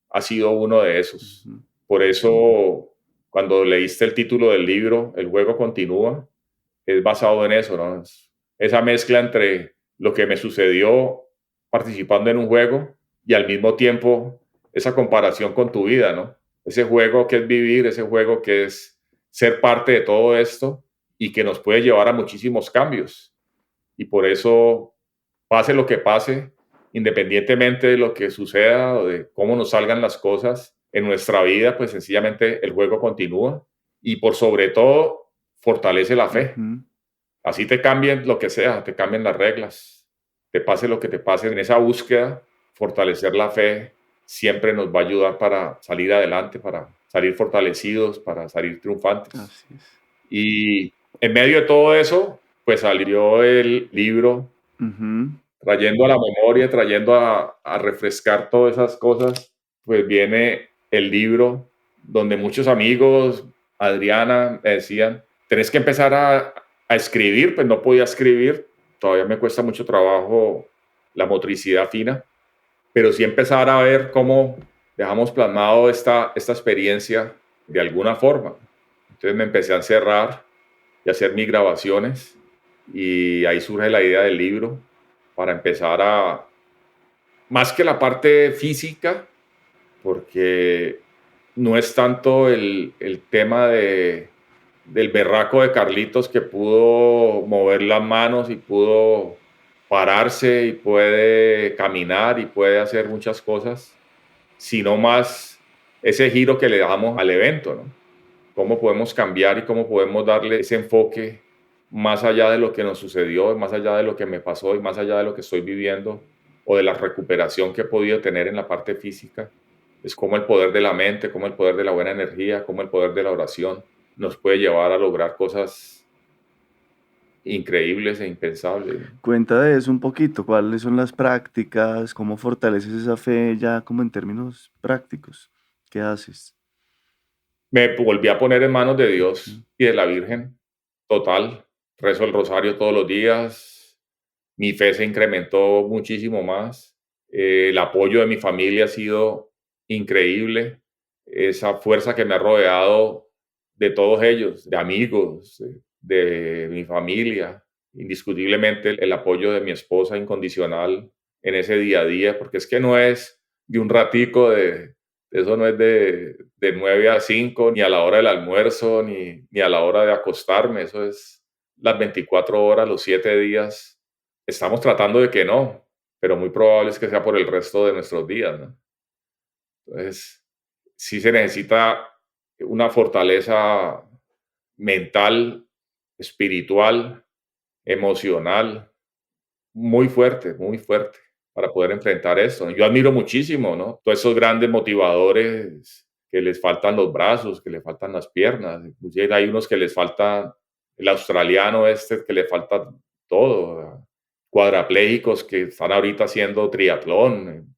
ha sido uno de esos. Por eso, cuando leíste el título del libro, El juego continúa, es basado en eso, ¿no? Esa mezcla entre lo que me sucedió participando en un juego y al mismo tiempo esa comparación con tu vida, ¿no? Ese juego que es vivir, ese juego que es ser parte de todo esto y que nos puede llevar a muchísimos cambios. Y por eso, pase lo que pase, independientemente de lo que suceda o de cómo nos salgan las cosas en nuestra vida, pues sencillamente el juego continúa y por sobre todo fortalece la fe. Así te cambien lo que sea, te cambien las reglas, te pase lo que te pase en esa búsqueda, fortalecer la fe siempre nos va a ayudar para salir adelante, para salir fortalecidos, para salir triunfantes. Así es. Y en medio de todo eso, pues salió el libro, trayendo a la memoria, trayendo a refrescar todas esas cosas, pues viene el libro donde muchos amigos, Adriana, me decían, tenés que empezar a escribir, pues no podía escribir, todavía me cuesta mucho trabajo la motricidad fina, pero sí empezar a ver cómo dejamos plasmado esta experiencia de alguna forma. Entonces me empecé a encerrar y a hacer mis grabaciones y ahí surge la idea del libro para empezar a, más que la parte física, porque no es tanto el tema del berraco de Carlitos que pudo mover las manos y pudo pararse y puede caminar y puede hacer muchas cosas, sino más ese giro que le damos al evento, ¿no? Cómo podemos cambiar y cómo podemos darle ese enfoque más allá de lo que nos sucedió, más allá de lo que me pasó y más allá de lo que estoy viviendo o de la recuperación que he podido tener en la parte física. Es como el poder de la mente, como el poder de la buena energía, como el poder de la oración nos puede llevar a lograr cosas increíbles e impensables. Cuenta de eso un poquito, cuáles son las prácticas, cómo fortaleces esa fe ya como en términos prácticos, ¿qué haces? Me volví a poner en manos de Dios y de la Virgen, total. Rezo el rosario todos los días. Mi fe se incrementó muchísimo más. El apoyo de mi familia ha sido increíble. Esa fuerza que me ha rodeado de todos ellos, de amigos, de mi familia. Indiscutiblemente el apoyo de mi esposa incondicional en ese día a día, porque es que no es de un ratico eso no es de 9 a 5, ni a la hora del almuerzo, ni a la hora de acostarme, eso es las 24 horas, los 7 días. Estamos tratando de que no, pero muy probable es que sea por el resto de nuestros días, ¿no? Entonces, sí se necesita una fortaleza mental, espiritual, emocional, muy fuerte para poder enfrentar eso. Yo admiro muchísimo, ¿no? Todos esos grandes motivadores que les faltan los brazos, que les faltan las piernas. Inclusive hay unos que les falta, el australiano este, que le falta todo. Cuadraplégicos que están ahorita haciendo triatlón.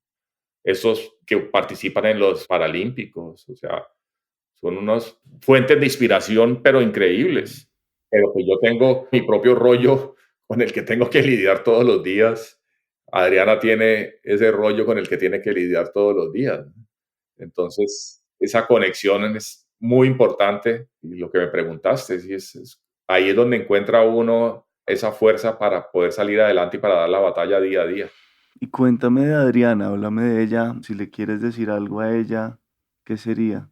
Esos que participan en los Paralímpicos. O sea, son unas fuentes de inspiración, pero increíbles. Pero pues yo tengo mi propio rollo con el que tengo que lidiar todos los días. Adriana tiene ese rollo con el que tiene que lidiar todos los días. Entonces, esa conexión es muy importante. Y lo que me preguntaste, sí, ahí es donde encuentra uno esa fuerza para poder salir adelante y para dar la batalla día a día. Y cuéntame de Adriana, háblame de ella. Si le quieres decir algo a ella, ¿qué sería?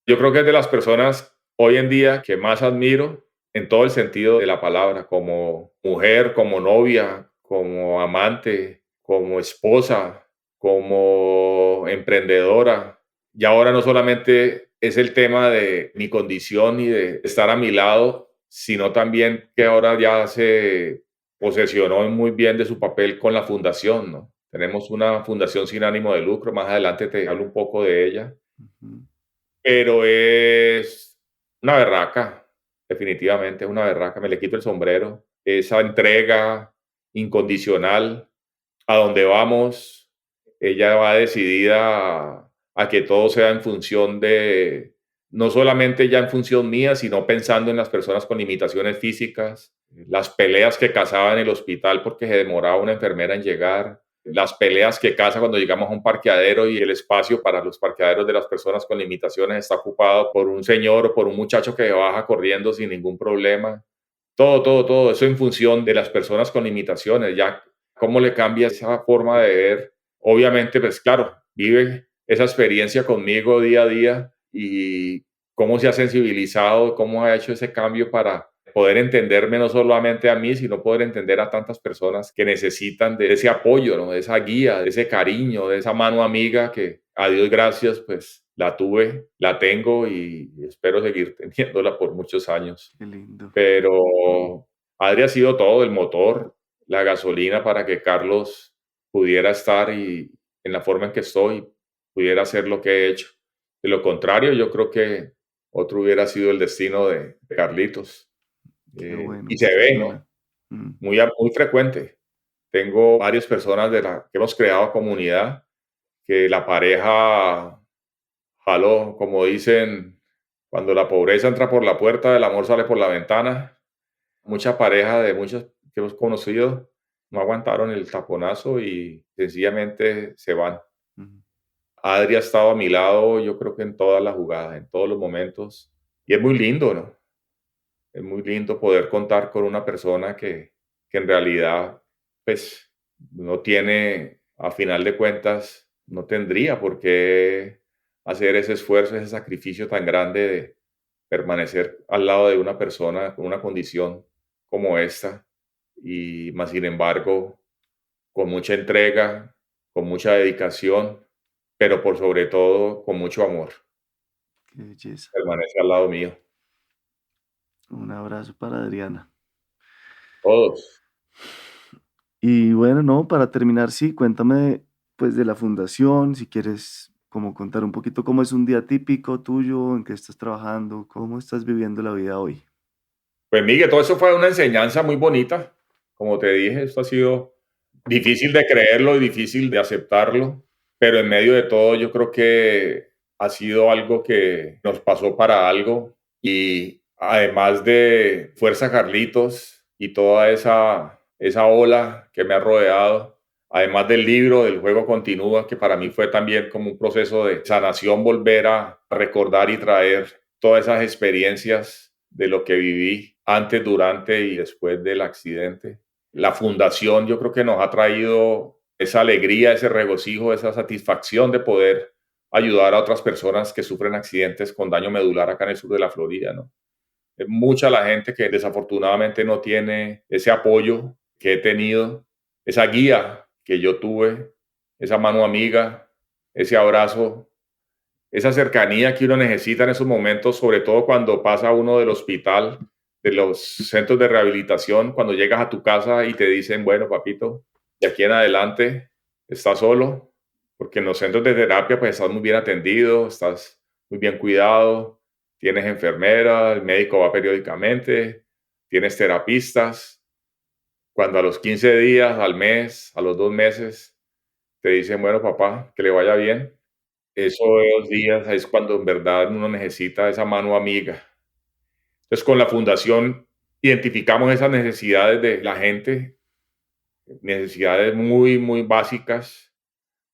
Yo creo que es de las personas hoy en día que más admiro en todo el sentido de la palabra, como mujer, como novia, como amante, como esposa, como emprendedora. Y ahora no solamente es el tema de mi condición y de estar a mi lado, sino también que ahora ya se posesionó muy bien de su papel con la fundación, ¿no? Tenemos una fundación sin ánimo de lucro, más adelante te hablo un poco de ella, Ujú. pero es una berraca, definitivamente es una berraca, me le quito el sombrero. Esa entrega incondicional a donde vamos, ella va decidida a que todo sea en función de, no solamente ya en función mía, sino pensando en las personas con limitaciones físicas, las peleas que cazaba en el hospital porque se demoraba una enfermera en llegar, las peleas que caza cuando llegamos a un parqueadero y el espacio para los parqueaderos de las personas con limitaciones está ocupado por un señor o por un muchacho que baja corriendo sin ningún problema. Todo eso en función de las personas con limitaciones, ya cómo le cambia esa forma de ver. Obviamente, pues claro, vive esa experiencia conmigo día a día y cómo se ha sensibilizado, cómo ha hecho ese cambio para poder entenderme no solamente a mí, sino poder entender a tantas personas que necesitan de ese apoyo, ¿no? De esa guía, de ese cariño, de esa mano amiga que a Dios gracias, pues la tuve, la tengo y espero seguir teniéndola por muchos años. Qué lindo. Pero Adri ha sido todo, el motor, la gasolina para que Carlos pudiera estar y en la forma en que estoy, pudiera hacer lo que he hecho. De lo contrario, yo creo que otro hubiera sido el destino de Carlitos. Qué bueno, Y se qué ve, ¿no? pena. Mm. Muy frecuente. Tengo varias personas que hemos creado comunidad, que la pareja jaló, como dicen, cuando la pobreza entra por la puerta, el amor sale por la ventana. Mucha pareja de muchos que hemos conocido no aguantaron el taponazo y sencillamente se van. Mm. Adri ha estado a mi lado, yo creo que en todas las jugadas, en todos los momentos. Y es muy lindo, ¿no? Es muy lindo poder contar con una persona que en realidad, pues, no tiene, a final de cuentas, no tendría por qué hacer ese esfuerzo, ese sacrificio tan grande de permanecer al lado de una persona con una condición como esta. Y más sin embargo, con mucha entrega, con mucha dedicación, pero por sobre todo con mucho amor, Qué belleza. permanece al lado mío. Un abrazo para Adriana. Todos. Y bueno, no, para terminar, sí, cuéntame pues de la fundación, si quieres como contar un poquito cómo es un día típico tuyo, en qué estás trabajando, cómo estás viviendo la vida hoy. Pues Miguel, todo eso fue una enseñanza muy bonita. Como te dije, esto ha sido difícil de creerlo y difícil de aceptarlo, pero en medio de todo yo creo que ha sido algo que nos pasó para algo y además de Fuerza Carlitos y toda esa ola que me ha rodeado, además del libro, del juego continúa, que para mí fue también como un proceso de sanación, volver a recordar y traer todas esas experiencias de lo que viví antes, durante y después del accidente. La fundación yo creo que nos ha traído esa alegría, ese regocijo, esa satisfacción de poder ayudar a otras personas que sufren accidentes con daño medular acá en el sur de la Florida, ¿no? Es mucha la gente que desafortunadamente no tiene ese apoyo que he tenido, esa guía que yo tuve, esa mano amiga, ese abrazo, esa cercanía que uno necesita en esos momentos, sobre todo cuando pasa uno del hospital, de los centros de rehabilitación, cuando llegas a tu casa y te dicen, bueno, papito, de aquí en adelante estás solo, porque en los centros de terapia pues estás muy bien atendido, estás muy bien cuidado, tienes enfermera, el médico va periódicamente, tienes terapistas. Cuando a los 15 días, al mes, a los 2 meses, te dicen, bueno, papá, que le vaya bien, esos días es cuando en verdad uno necesita esa mano amiga. Entonces, con la fundación identificamos esas necesidades de la gente, necesidades muy, muy básicas,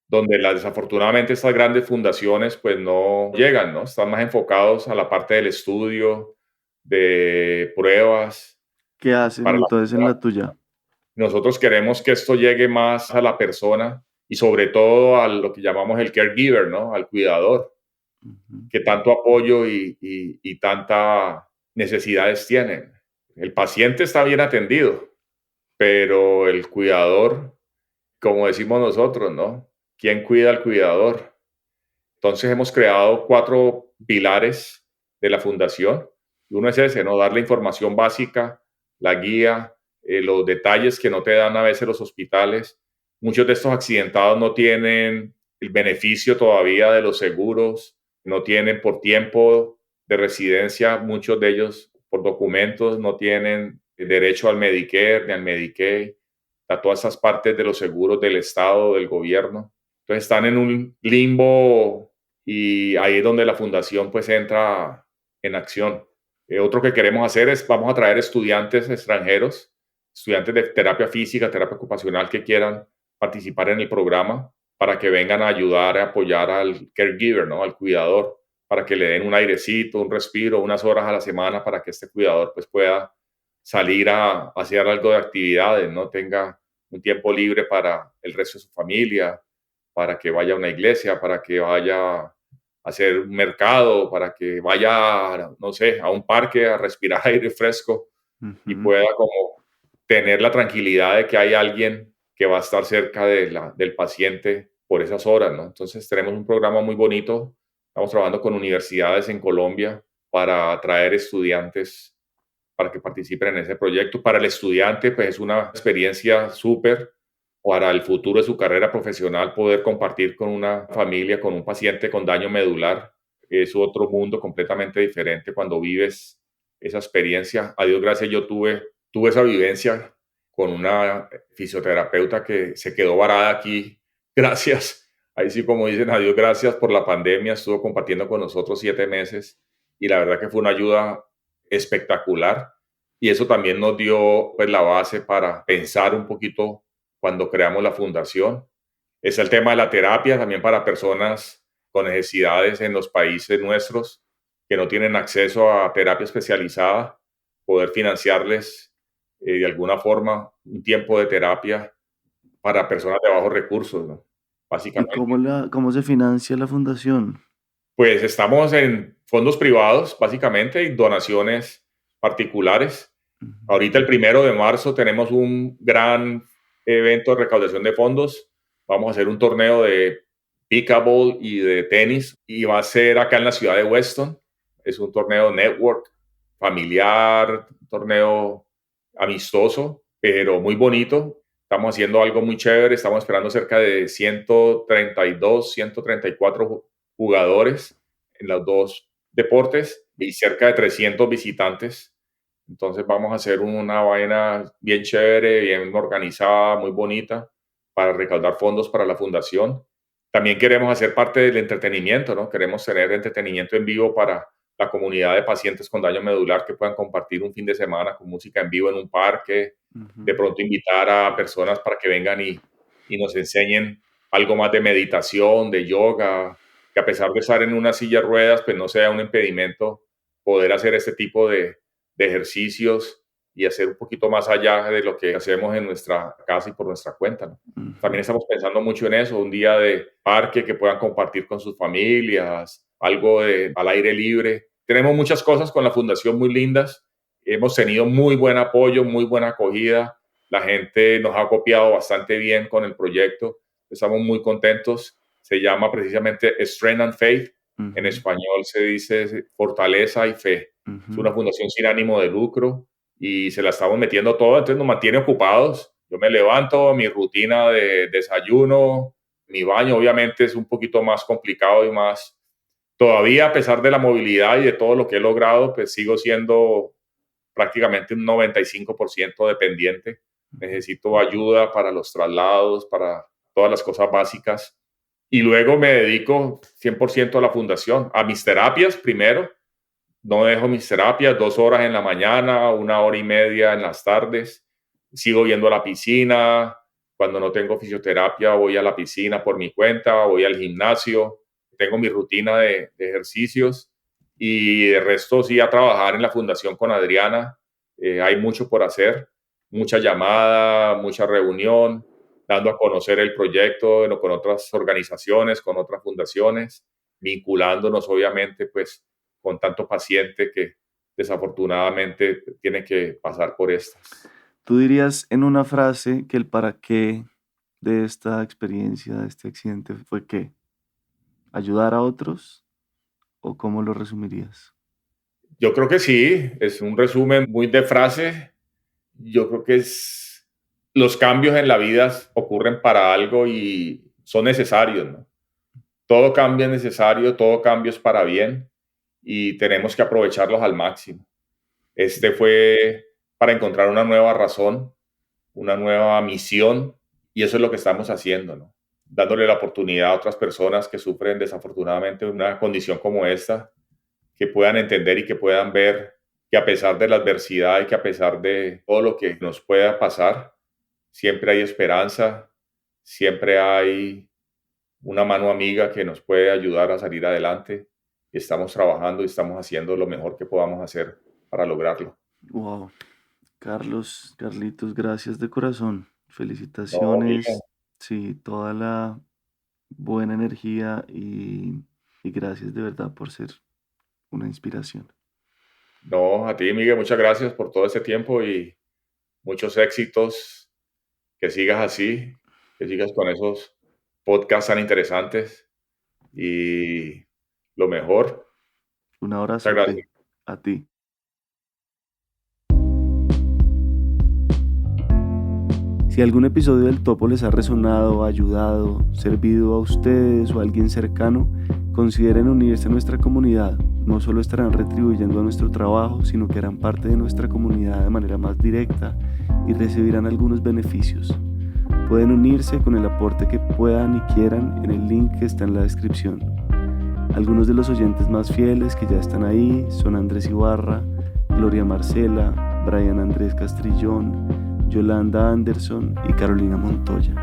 donde desafortunadamente estas grandes fundaciones pues no llegan, ¿no? Están más enfocados a la parte del estudio, de pruebas ¿Qué hacen para la entonces en la persona. tuya? Nosotros queremos que esto llegue más a la persona y sobre todo a lo que llamamos el caregiver, ¿no? Al cuidador, Ujú. que tanto apoyo y tanta necesidades tienen. El paciente está bien atendido, pero el cuidador, como decimos nosotros, ¿no? ¿Quién cuida al cuidador? Entonces hemos creado 4 pilares de la fundación. Uno es ese, ¿no? Dar la información básica, la guía, los detalles que no te dan a veces los hospitales. Muchos de estos accidentados no tienen el beneficio todavía de los seguros, no tienen por tiempo de residencia, muchos de ellos por documentos no tienen derecho al Medicare ni al Medicaid, a todas esas partes de los seguros del Estado, del gobierno. Entonces están en un limbo y ahí es donde la fundación pues entra en acción. Otro que queremos hacer es, vamos a traer estudiantes extranjeros, estudiantes de terapia física, terapia ocupacional que quieran participar en el programa para que vengan a ayudar, a apoyar al caregiver, ¿no? Al cuidador, para que le den un airecito, un respiro, unas horas a la semana para que este cuidador pues pueda salir a hacer algo de actividades, ¿no? Tenga un tiempo libre para el resto de su familia, para que vaya a una iglesia, para que vaya a hacer un mercado, para que vaya, no sé, a un parque a respirar aire fresco y Ujú. pueda como tener la tranquilidad de que hay alguien que va a estar cerca del paciente por esas horas, ¿no? Entonces tenemos un programa muy bonito, estamos trabajando con universidades en Colombia para atraer estudiantes para que participen en ese proyecto. Para el estudiante, pues es una experiencia súper para el futuro de su carrera profesional poder compartir con una familia, con un paciente con daño medular. Es otro mundo completamente diferente cuando vives esa experiencia. A Dios gracias, yo tuve esa vivencia con una fisioterapeuta que se quedó varada aquí. Gracias. Ahí sí, como dicen, a Dios gracias por la pandemia. Estuvo compartiendo con nosotros 7 meses y la verdad que fue una ayuda espectacular. Y eso también nos dio pues, la base para pensar un poquito cuando creamos la fundación. Es el tema de la terapia también para personas con necesidades en los países nuestros que no tienen acceso a terapia especializada, poder financiarles de alguna forma un tiempo de terapia para personas de bajos recursos, ¿no? ¿Y Básicamente. cómo se financia la fundación? Pues estamos en fondos privados, básicamente, y donaciones particulares. Ujú. Ahorita el 1 de marzo tenemos un gran evento de recaudación de fondos. Vamos a hacer un torneo de pickleball y de tenis y va a ser acá en la ciudad de Weston. Es un torneo network, familiar, un torneo amistoso, pero muy bonito. Estamos haciendo algo muy chévere. Estamos esperando cerca de 132, 134 jugadores en los dos deportes y cerca de 300 visitantes. Entonces vamos a hacer una vaina bien chévere, bien organizada, muy bonita para recaudar fondos para la fundación. También queremos hacer parte del entretenimiento, ¿no? Queremos tener entretenimiento en vivo para la comunidad de pacientes con daño medular que puedan compartir un fin de semana con música en vivo en un parque, de Ujú. pronto invitar a personas para que vengan y nos enseñen algo más de meditación, de yoga, que a pesar de estar en una silla de ruedas, pues no sea un impedimento poder hacer este tipo de ejercicios y hacer un poquito más allá de lo que hacemos en nuestra casa y por nuestra cuenta, ¿no? También estamos pensando mucho en eso, un día de parque que puedan compartir con sus familias, algo al aire libre. Tenemos muchas cosas con la fundación muy lindas. Hemos tenido muy buen apoyo, muy buena acogida. La gente nos ha copiado bastante bien con el proyecto. Estamos muy contentos. Se llama precisamente Strength and Faith. En español se dice fortaleza y fe. Es una fundación sin ánimo de lucro y se la estamos metiendo todo, entonces nos mantiene ocupados. Yo me levanto, mi rutina de desayuno, mi baño, obviamente es un poquito más complicado y más. Todavía, a pesar de la movilidad y de todo lo que he logrado, pues sigo siendo prácticamente un 95% dependiente. Necesito ayuda para los traslados, para todas las cosas básicas. Y luego me dedico 100% a la fundación, a mis terapias primero. No dejo mis terapias, 2 horas en la mañana, 1 hora y media en las tardes. Sigo yendo a la piscina. Cuando no tengo fisioterapia, voy a la piscina por mi cuenta, voy al gimnasio. Tengo mi rutina de ejercicios y de resto sí a trabajar en la fundación con Adriana. Hay mucho por hacer, mucha llamada, mucha reunión, dando a conocer el proyecto con otras organizaciones, con otras fundaciones, vinculándonos obviamente pues con tanto paciente que desafortunadamente tiene que pasar por esto. ¿Tú dirías en una frase que el para qué de esta experiencia, de este accidente, fue qué? ¿Ayudar a otros? ¿O cómo lo resumirías? Yo creo que sí, es un resumen muy de frase. Yo creo que los cambios en la vida ocurren para algo y son necesarios, ¿no? Todo cambio es necesario, todo cambio es para bien y tenemos que aprovecharlos al máximo. Este fue para encontrar una nueva razón, una nueva misión y eso es lo que estamos haciendo, ¿no? Dándole la oportunidad a otras personas que sufren desafortunadamente una condición como esta, que puedan entender y que puedan ver que a pesar de la adversidad y que a pesar de todo lo que nos pueda pasar, siempre hay esperanza, siempre hay una mano amiga que nos puede ayudar a salir adelante y estamos trabajando y estamos haciendo lo mejor que podamos hacer para lograrlo. Wow. Carlitos, gracias de corazón. No, Felicitaciones. Miguel. Sí, toda la buena energía y gracias de verdad por ser una inspiración. No, a ti, Miguel, muchas gracias por todo este tiempo y muchos éxitos. Que sigas así, que sigas con esos podcasts tan interesantes y lo mejor. Un Muchas abrazote gracias. a ti. Si algún episodio del Topo les ha resonado, ayudado, servido a ustedes o a alguien cercano, consideren unirse a nuestra comunidad. No solo estarán retribuyendo a nuestro trabajo, sino que harán parte de nuestra comunidad de manera más directa y recibirán algunos beneficios. Pueden unirse con el aporte que puedan y quieran en el link que está en la descripción. Algunos de los oyentes más fieles que ya están ahí son Andrés Ibarra, Gloria Marcela, Brian Andrés Castrillón, Yolanda Anderson y Carolina Montoya.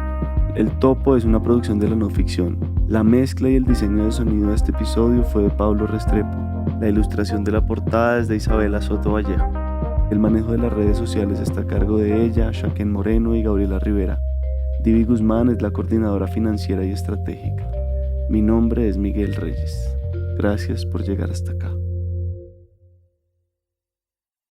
El Topo es una producción de la no ficción. La mezcla y el diseño de sonido de este episodio fue de Pablo Restrepo. La ilustración de la portada es de Isabela Soto Vallejo. El manejo de las redes sociales está a cargo de ella, Shaken Moreno y Gabriela Rivera. Divi Guzmán es la coordinadora financiera y estratégica. Mi nombre es Miguel Reyes. Gracias por llegar hasta acá.